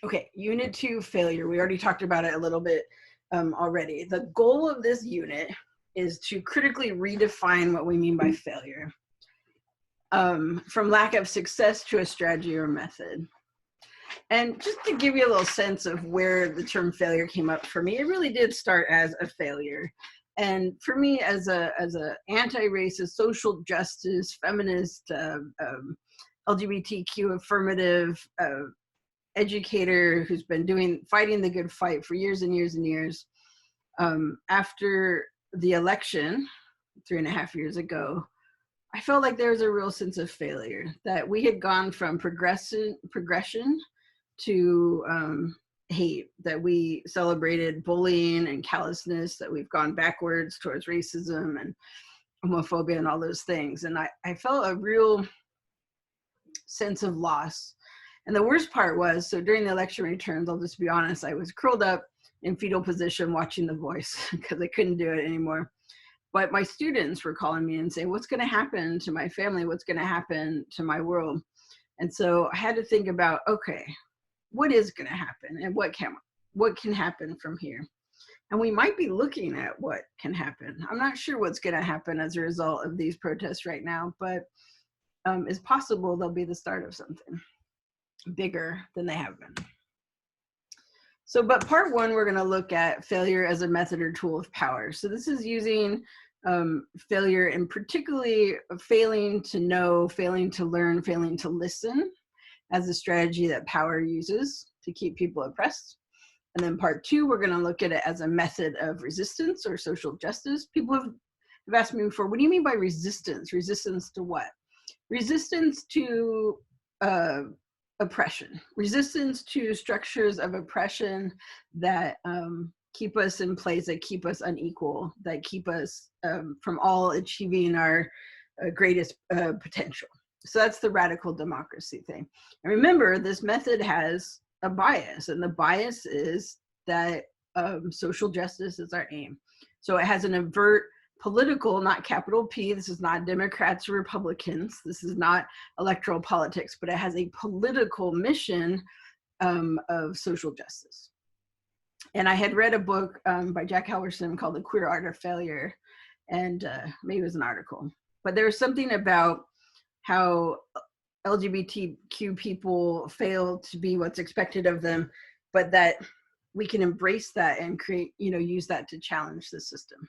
Okay, Unit 2, failure. We already talked about it a little bit already. The goal of this unit is to critically redefine what we mean by failure. From lack of success to a strategy or method. And just to give you a little sense of where the term failure came up for me, it really did start as a failure. And for me, as a anti-racist, social justice, feminist, LGBTQ affirmative educator who's been fighting the good fight for years and years and years, after the election 3.5 years ago, I felt like there was a real sense of failure, that we had gone from progression to hate, that we celebrated bullying and callousness, that we've gone backwards towards racism and homophobia and all those things. And I felt a real sense of loss. And the worst part was, so during the election returns, I'll just be honest, I was curled up in fetal position watching The Voice because I couldn't do it anymore. But my students were calling me and saying, what's going to happen to my family? What's going to happen to my world? And so I had to think about, okay, what is going to happen and what can happen from here? And we might be looking at what can happen. I'm not sure what's going to happen as a result of these protests right now, but it's possible they'll be the start of something bigger than they have been. So, but part one, we're going to look at failure as a method or tool of power. So this is using failure and particularly failing to know, failing to learn, failing to listen as a strategy that power uses to keep people oppressed. And then part two, we're going to look at it as a method of resistance or social justice. People have asked me before, what do you mean by resistance? Resistance to what? Resistance to oppression, resistance to structures of oppression that keep us in place, that keep us unequal, that keep us from all achieving our greatest potential. So that's the radical democracy thing. And remember, this method has a bias, and the bias is that social justice is our aim. So it has an overt political, not capital P, this is not Democrats or Republicans, this is not electoral politics, but it has a political mission of social justice. And I had read a book by Jack Halverson called The Queer Art of Failure, and maybe it was an article, but there was something about how LGBTQ people fail to be what's expected of them, but that we can embrace that and create, use that to challenge the system.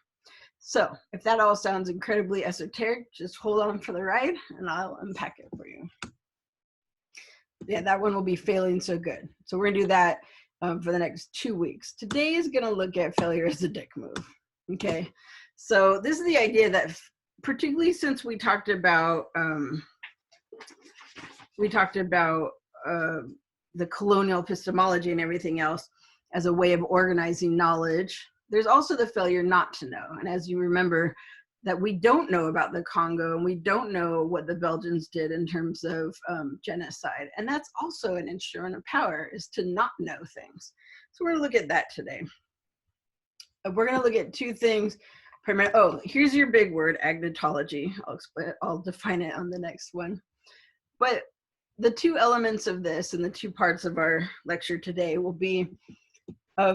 So if that all sounds incredibly esoteric, just hold on for the ride and I'll unpack it for you. Yeah, that one will be failing so good. So we're gonna do that for the next 2 weeks. Today is gonna look at failure as a dick move, okay? So this is the idea that, particularly since we talked about the colonial epistemology and everything else as a way of organizing knowledge, there's also the failure not to know. And as you remember, that we don't know about the Congo and we don't know what the Belgians did in terms of genocide. And that's also an instrument of power, is to not know things. So we're gonna look at that today. We're gonna look at two things. Oh, here's your big word, agnotology. I'll define it on the next one. But the two elements of this and the two parts of our lecture today will be,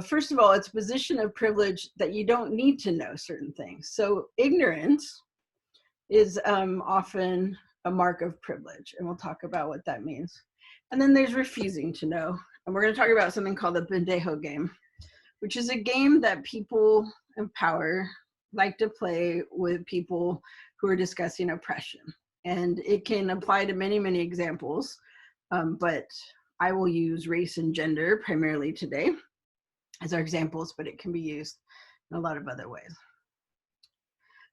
first of all, it's a position of privilege that you don't need to know certain things. So ignorance is often a mark of privilege, and we'll talk about what that means. And then there's refusing to know. And we're gonna talk about something called the Pendejo game, which is a game that people in power like to play with people who are discussing oppression. And it can apply to many, many examples, but I will use race and gender primarily today as our examples, but it can be used in a lot of other ways.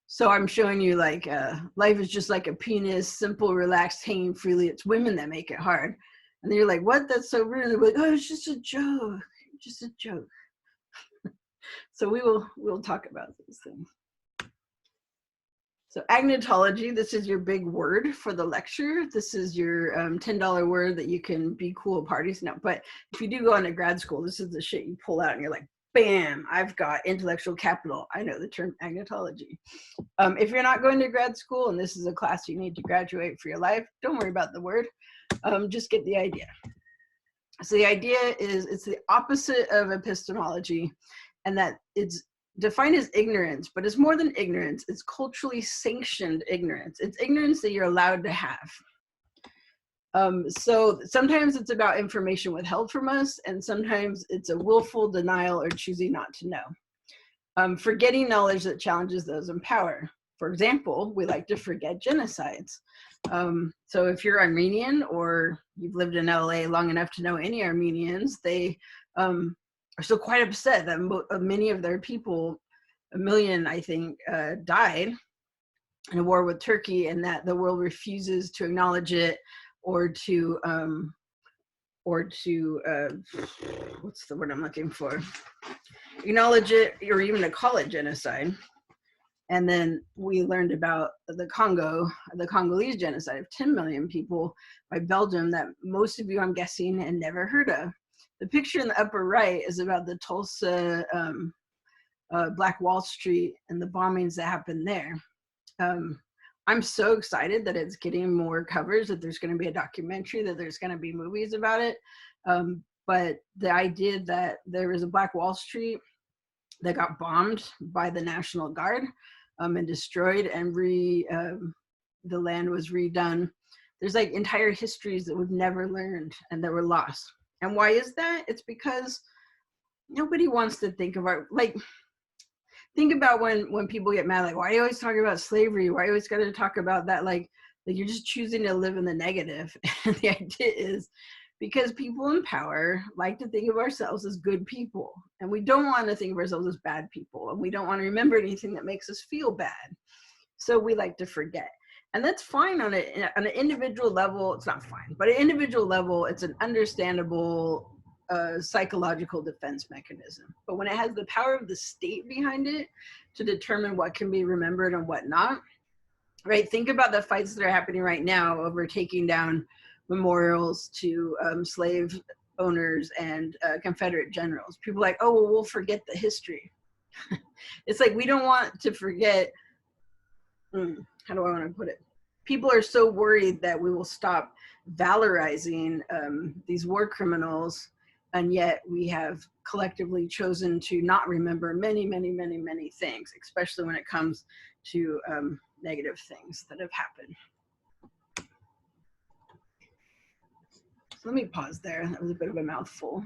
So I'm showing you like life is just like a penis, simple, relaxed, hanging freely. It's women that make it hard. And then you're like, what? That's so rude. And they're like, oh, it's just a joke, just a joke. So we'll talk about these things. So agnotology, this is your big word for the lecture. This is your $10 word that you can be cool at parties. No, but if you do go into grad school, this is the shit you pull out and you're like, bam, I've got intellectual capital. I know the term agnotology. If you're not going to grad school and this is a class you need to graduate for your life, don't worry about the word. Just get the idea. So the idea is it's the opposite of epistemology, and that it's defined as ignorance, but it's more than ignorance. It's culturally sanctioned ignorance. It's ignorance that you're allowed to have. So sometimes it's about information withheld from us, and sometimes it's a willful denial or choosing not to know. Forgetting knowledge that challenges those in power. For example, we like to forget genocides. So if you're Armenian or you've lived in LA long enough to know any Armenians, they are still quite upset that many of their people, 1 million, I think, died in a war with Turkey, and that the world refuses to acknowledge it or to what's the word I'm looking for? Acknowledge it or even to call it genocide. And then we learned about the Congolese genocide of 10 million people by Belgium that most of you, I'm guessing, had never heard of. The picture in the upper right is about the Tulsa Black Wall Street and the bombings that happened there. I'm so excited that it's getting more coverage, that there's going to be a documentary, that there's going to be movies about it. But the idea that there was a Black Wall Street that got bombed by the National Guard and destroyed, and the land was redone. There's like entire histories that we've never learned and that were lost. And why is that? It's because nobody wants to think of think about when people get mad, like, why are you always talking about slavery? Why are you always got to talk about that? Like you're just choosing to live in the negative. And the idea is because people in power like to think of ourselves as good people, and we don't want to think of ourselves as bad people, and we don't want to remember anything that makes us feel bad. So we like to forget. And that's fine on an individual level. It's not fine, but at an individual level, it's an understandable psychological defense mechanism. But when it has the power of the state behind it to determine what can be remembered and what not, right? Think about the fights that are happening right now over taking down memorials to slave owners and Confederate generals. People are like, oh, well, we'll forget the history. It's like, we don't want to forget. How do I want to put it? People are so worried that we will stop valorizing these war criminals, and yet we have collectively chosen to not remember many, many, many, many things, especially when it comes to negative things that have happened. So let me pause there. That was a bit of a mouthful.